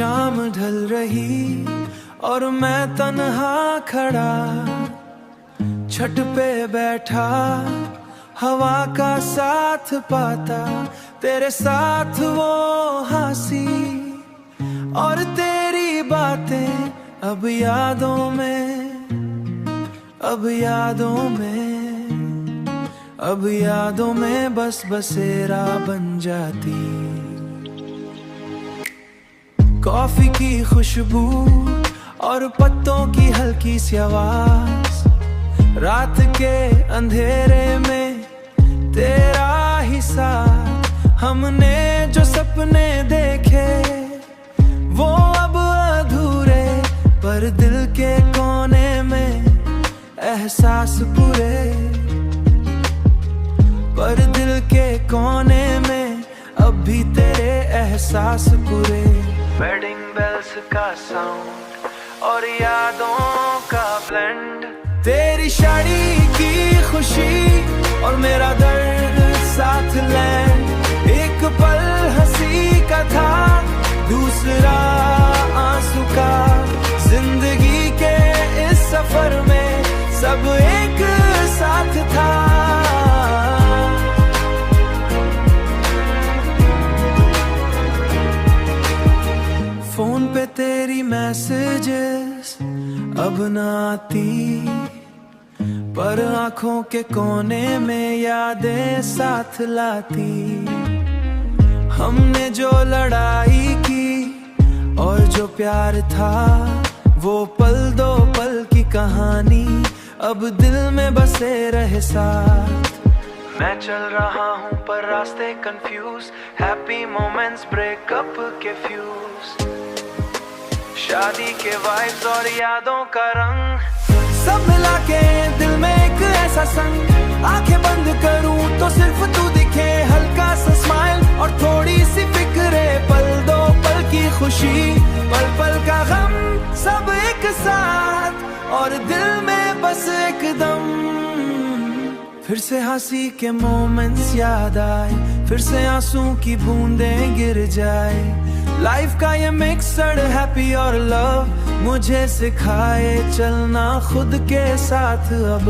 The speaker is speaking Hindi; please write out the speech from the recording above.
शाम ढल रही और मैं तन्हा खड़ा छत पे बैठा, हवा का साथ पाता, तेरे साथ वो हंसी और तेरी बातें अब यादों में, अब यादों में, अब यादों में बस बसेरा बन जाती। कॉफी की खुशबू और पत्तों की हल्की सी आवाज, रात के अंधेरे में तेरा ही साथ, हमने जो सपने देखे वो अब अधूरे, पर दिल के कोने में एहसास पूरे, पर दिल के कोने में अब भी तेरे एहसास पूरे। वेडिंग बेल्स का साउंड और यादों का ब्लेंड, तेरी शादी की खुशी और मेरा दर्द साथ लैंड, एक पल हंसी का था, दूसरा आंसू का, जिंदगी के इस सफर में सब एक साथ था। फोन पे तेरी मैसेजेस अब ना आती, पर आंखों के कोने में यादें साथ लाती। हमने जो लड़ाई की और जो प्यार था, वो पल दो पल की कहानी अब दिल में बसे रहे साथ। मैं चल रहा हूँ पर रास्ते कंफ्यूज, हैप्पी मोमेंट्स ब्रेकअप के फ्यूज, शादी के वाइब्स और यादों का रंग, सब मिला के दिल में एक ऐसा संग। आंखें बंद करूं तो सिर्फ तू दिखे, हल्का सा स्माइल और थोड़ी सी फिक्रे, पल दो पल की खुशी, पल पल का गम, सब एक साथ और दिल में बस एक दम। फिर से हंसी के मोमेंट्स याद आए, फिर से आंसू की बूंदें गिर जाए, लाइफ का ये मिक्सड हैप्पी और लव मुझे सिखाए चलना खुद के साथ अब।